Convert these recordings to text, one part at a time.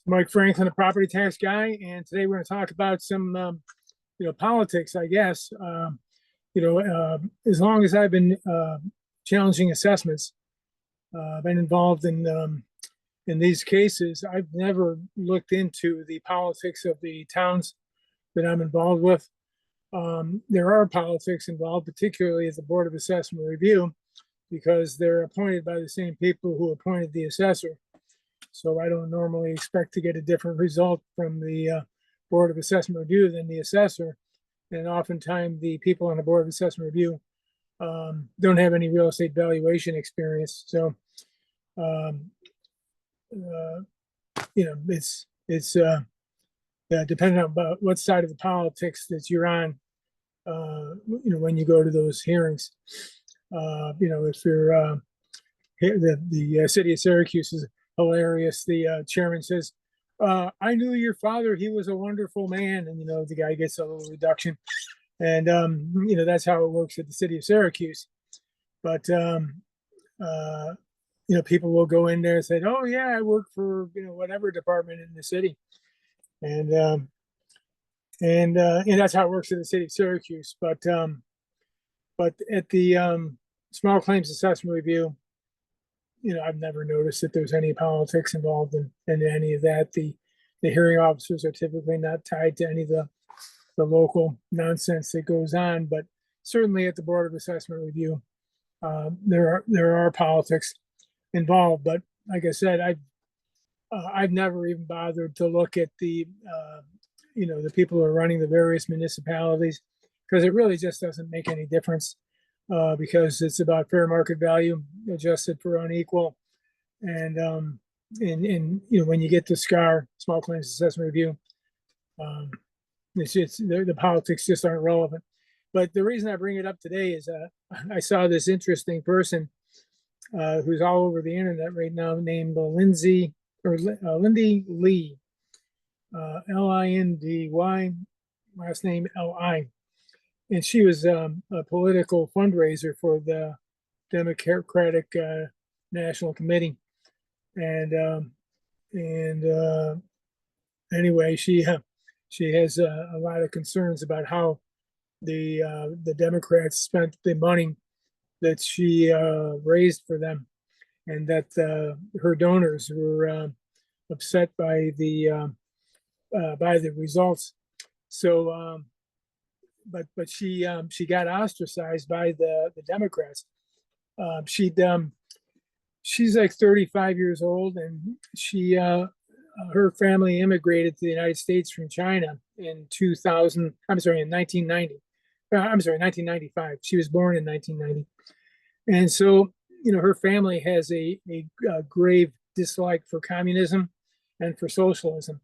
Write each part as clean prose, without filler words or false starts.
Mike Franklin, a property tax guy, and today we're going to talk about some, politics, I guess. As long as I've been challenging assessments, I've been involved in these cases. I've never looked into the politics of the towns that I'm involved with. There are politics involved, particularly at the Board of Assessment Review, because they're appointed by the same people who appointed the assessor. So I don't normally expect to get a different result from the Board of Assessment Review than the assessor. And oftentimes the people on the Board of Assessment Review don't have any real estate valuation experience. So, um, uh, it's depending on about what side of the politics that you're on, when you go to those hearings. If you're the city of Syracuse is hilarious. The chairman says, I knew your father. He was a wonderful man. And, the guy gets a little reduction. And, that's how it works at the city of Syracuse. But, people will go in there and say, oh, yeah, I work for, whatever department in the city. And that's how it works in the city of Syracuse. But at the Small Claims Assessment Review, I've never noticed that there's any politics involved in any of that. The hearing officers are typically not tied to any of the local nonsense that goes on, but certainly at the Board of Assessment Review, there are politics involved. But like I said, I've never even bothered to look at the people who are running the various municipalities, because it really just doesn't make any difference. Because it's about fair market value adjusted for unequal. And when you get to SCAR, Small Claims Assessment Review, it's just the politics just aren't relevant. But the reason I bring it up today is I saw this interesting person who's all over the internet right now, named Lindsay or Lindy Lee, Lindy, last name Li. And she was a political fundraiser for the Democratic National Committee. And anyway, she has a lot of concerns about how the Democrats spent the money that she raised for them, and that her donors were upset by the results. So. But she got ostracized by the Democrats. She's like 35 years old, and her family immigrated to the United States from China in 2000. I'm sorry, in 1990. I'm sorry, 1995. She was born in 1990, and so her family has a grave dislike for communism and for socialism,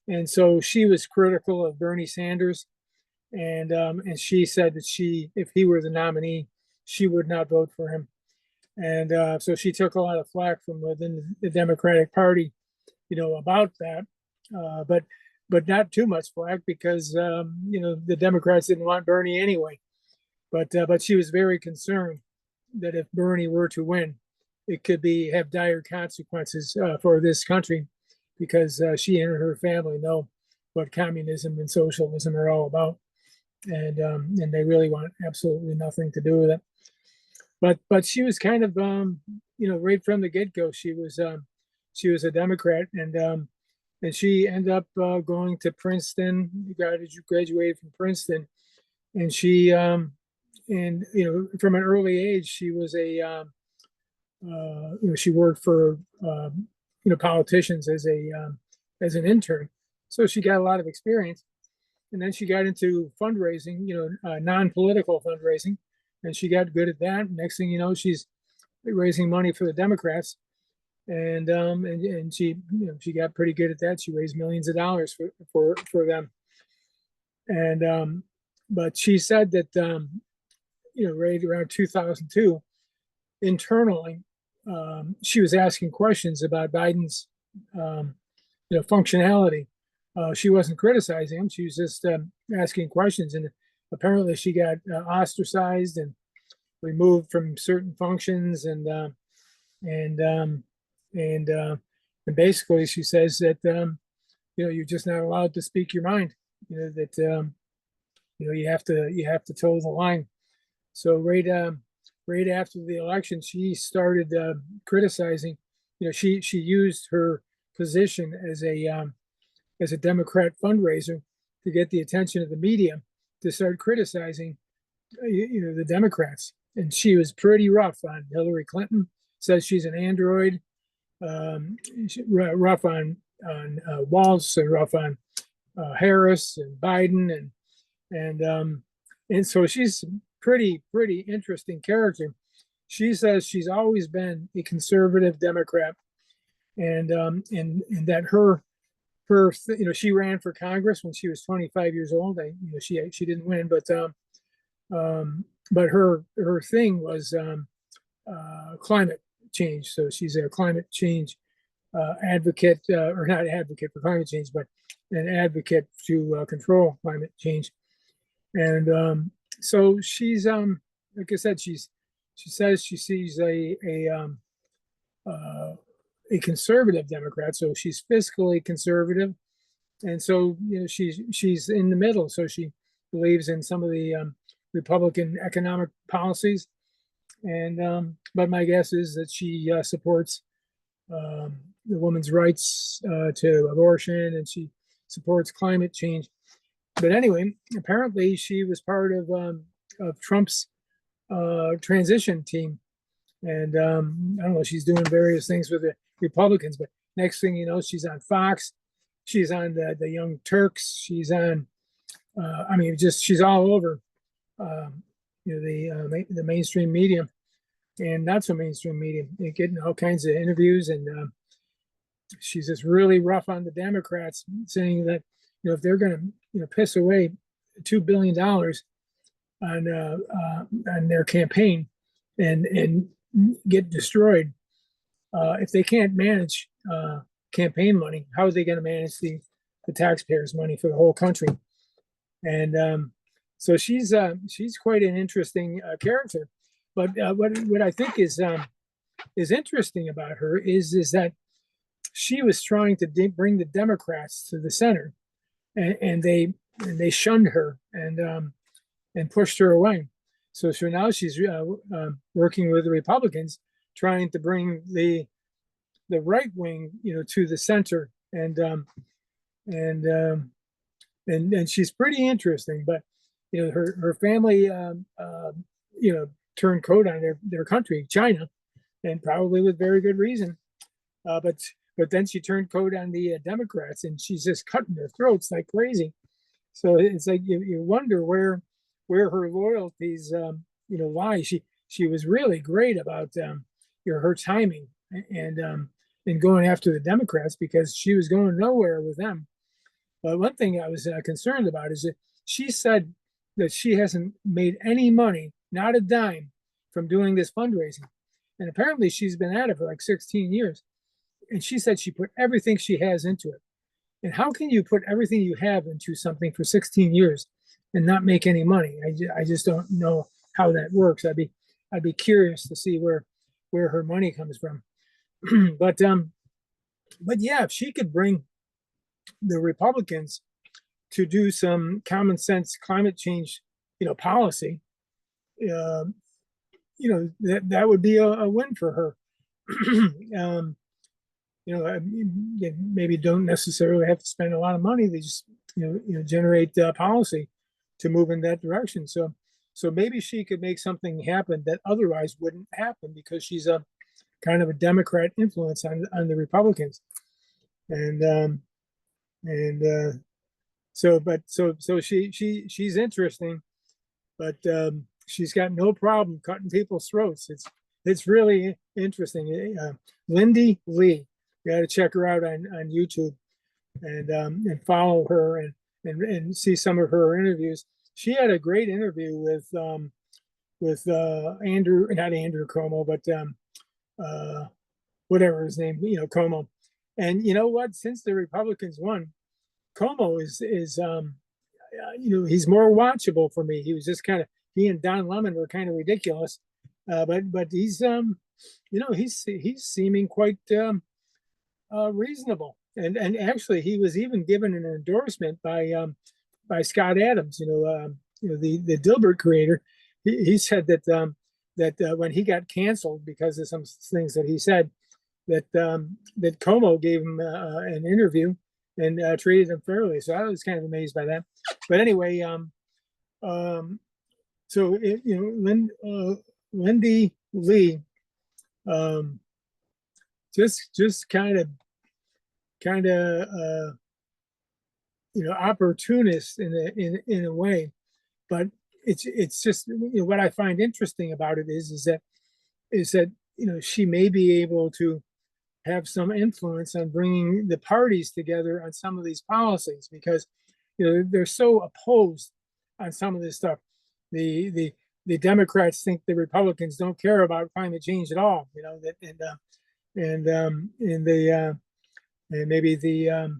and so she was critical of Bernie Sanders. And she said that if he were the nominee, she would not vote for him. And so she took a lot of flack from within the Democratic Party, about that. But not too much flack, because the Democrats didn't want Bernie anyway. But she was very concerned that if Bernie were to win, it could have dire consequences for this country, because she and her family know what communism and socialism are all about. And they really want absolutely nothing to do with it. But she was kind of right from the get-go, she was a Democrat, and she ended up going to Princeton, graduated from Princeton, and she from an early age she was she worked for politicians as an intern, so she got a lot of experience. And then she got into fundraising, non-political fundraising, and she got good at that. Next thing you know, she's raising money for the Democrats, and she got pretty good at that. She raised millions of dollars for them. And but she said that right around 2002, internally, she was asking questions about Biden's functionality. She wasn't criticizing him. She was just asking questions, and apparently she got ostracized and removed from certain functions, and And basically, she says that you're just not allowed to speak your mind. That you have to toe the line. So right after the election, she started criticizing. She used her position as a Democrat fundraiser to get the attention of the media to start criticizing the Democrats. And she was pretty rough on Hillary Clinton. Says she's an android. Rough on Walz, and rough on Harris and Biden, and so she's pretty interesting character. She says she's always been a conservative Democrat, and that she ran for Congress when she was 25 years old. She didn't win, but her thing was climate change. So she's a climate change advocate, or not advocate for climate change, but an advocate to control climate change. And so she's, like I said, she says she sees a conservative Democrat, so she's fiscally conservative, and so she's in the middle. So she believes in some of the Republican economic policies, and but my guess is that she supports the women's rights to abortion, and she supports climate change. But anyway, apparently she was part of Trump's transition team, and I don't know. She's doing various things with the Republicans, but next thing you know, she's on Fox. She's on the Young Turks. She's on. She's all over. The mainstream media and not so mainstream media, getting all kinds of interviews, and she's just really rough on the Democrats, saying that if they're going to piss away $2 billion on their campaign and get destroyed, if they can't manage campaign money, how are they going to manage the taxpayers' money for the whole country? And so she's quite an interesting character. But what I think is interesting about her is that she was trying to bring the Democrats to the center, and they shunned her and pushed her away. So now she's working with the Republicans, trying to bring the right wing, to the center, and she's pretty interesting. But her family, turned coat on their country, China, and probably with very good reason. But then she turned coat on the Democrats, and she's just cutting their throats like crazy. So it's like you wonder where her loyalties lie. She was really great about her timing and going after the Democrats, because she was going nowhere with them. But one thing I was concerned about is that she said that she hasn't made any money, not a dime, from doing this fundraising. And apparently she's been at it for like 16 years. And she said she put everything she has into it. And how can you put everything you have into something for 16 years and not make any money? I just don't know how that works. I'd be curious to see where her money comes from. but yeah, if she could bring the Republicans to do some common sense climate change, policy, that would be a win for her. Maybe don't necessarily have to spend a lot of money. They just, generate policy to move in that direction. So maybe she could make something happen that otherwise wouldn't happen, because she's a kind of a Democrat influence on the Republicans. So she's interesting, but she's got no problem cutting people's throats. It's really interesting. Lindy Lee, you got to check her out on YouTube and follow her and see some of her interviews. She had a great interview with Andrew, not Andrew Cuomo, but whatever his name, Cuomo. And you know what? Since the Republicans won, Cuomo is he's more watchable for me. He was just he and Don Lemon were kind of ridiculous, but he's he's seeming quite reasonable. And actually, he was even given an endorsement by Scott Adams, the Dilbert creator. He said that when he got canceled because of some things that he said, that Como gave him an interview and treated him fairly. So I was kind of amazed by that. But anyway, so Lindy Lee, just kind of opportunist in a way, but it's just what I find interesting about it is that she may be able to have some influence on bringing the parties together on some of these policies, because they're so opposed on some of this stuff. The Democrats think the Republicans don't care about climate change at all, that and maybe the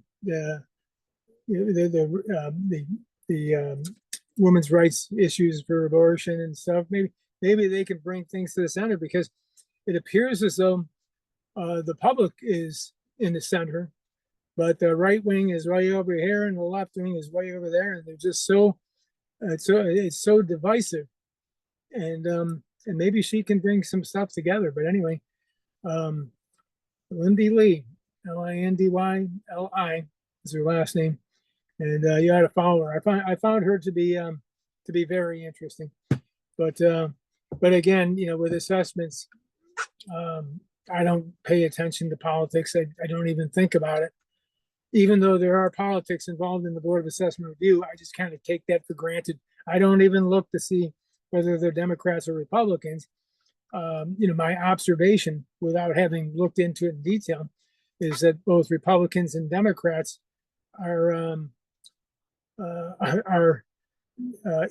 women's rights issues for abortion and stuff. Maybe they can bring things to the center, because it appears as though the public is in the center, but the right wing is way over here and the left wing is way over there, and they're just it's so divisive. And maybe she can bring some stuff together. But anyway, Lindy Lee, Lindyli is her last name, and you had to follow her. I found her to be very interesting. But again, with assessments, I don't pay attention to politics. I don't even think about it. Even though there are politics involved in the Board of Assessment Review, I just kind of take that for granted. I don't even look to see whether they're Democrats or Republicans. My observation, without having looked into it in detail, is that both Republicans and Democrats are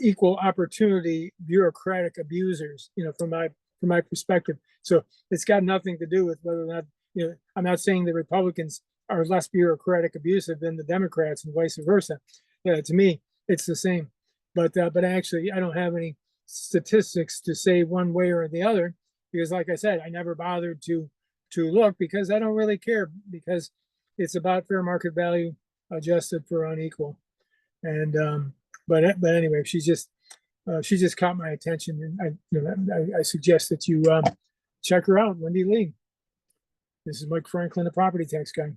equal opportunity bureaucratic abusers, from my perspective. So it's got nothing to do with whether or not, I'm not saying the Republicans are less bureaucratic abusive than the Democrats and vice versa. To me, it's the same. But actually, I don't have any statistics to say one way or the other, because like I said, I never bothered to look, because I don't really care, because it's about fair market value adjusted for unequal. And but anyway, she just caught my attention, and I suggest that you check her out, Lindy Lee. This is Mike Franklin, the property tax guy.